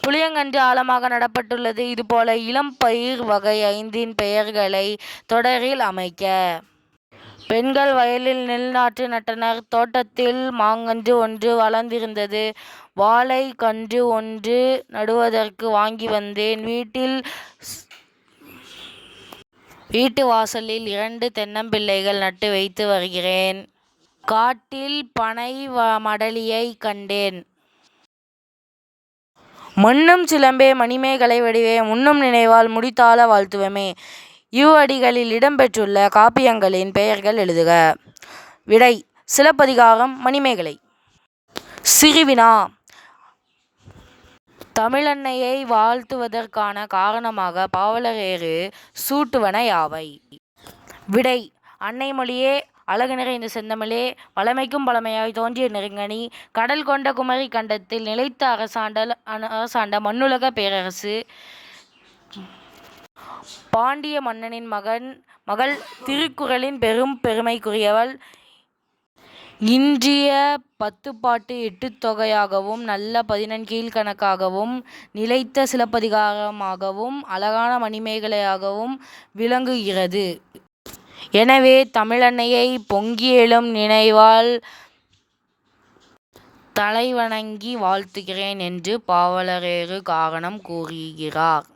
புளியங்கன்று ஆழமாக நடப்பட்டுள்ளது. இதுபோல இளம் பயிர் வகை 5 பெயர்களை தொடரில் அமைக்க. பெண்கள் வயலில் நெல் நாற்று நட்டனர். தோட்டத்தில் மாங்கன்று ஒன்று வளர்ந்திருந்தது. வாழை கன்று ஒன்று நடுவதற்கு வாங்கி வந்தேன். வீட்டு வாசலில் 2 தென்னம்பிள்ளைகள் நட்டு வைத்து வருகிறேன். காட்டில் பனை மடலியை கண்டேன். மன்னும் சிலம்பே மணிமேகலை வடிவே முன்னும் நினைவால் முடித்தாள வாழ்த்துவமே. இவ்வடிகளில் இடம்பெற்றுள்ள காப்பியங்களின் பெயர்கள் எழுதுக. விடை: சிலப்பதிகாரம், மணிமேகலை. சிறுவினா: தமிழன்னையை வாழ்த்துவதற்கான காரணமாக பாவலரேறு சூட்டுவன யாவை? விடை: அன்னை மொழியே, அழகு நிறைந்த செந்தமிழே, வளமைக்கும் பழமையாய் தோன்றிய நெருங்கனி, கடல் கொண்ட குமரி கண்டத்தில் நிலைத்து அரசாண்ட மண்ணுலக பேரரசு, பாண்டிய மன்னனின் மகள், திருக்குறளின் பெரும் பெருமைக்குரியவள், இன்றிய 10 பாட்டு 8 தொகையாகவும் நல்ல 14 கீழ்க்கணக்காகவும் நிலைத்த சிலப்பதிகாரமாகவும் அழகான மணிமேகலையாகவும் விளங்குகிறது. எனவே தமிழன்னையை பொங்கி எழும் நினைவால் தலைவணங்கி வாழ்த்துகிறேன் என்று பாவலரேறு காரணம் கூறுகிறார்.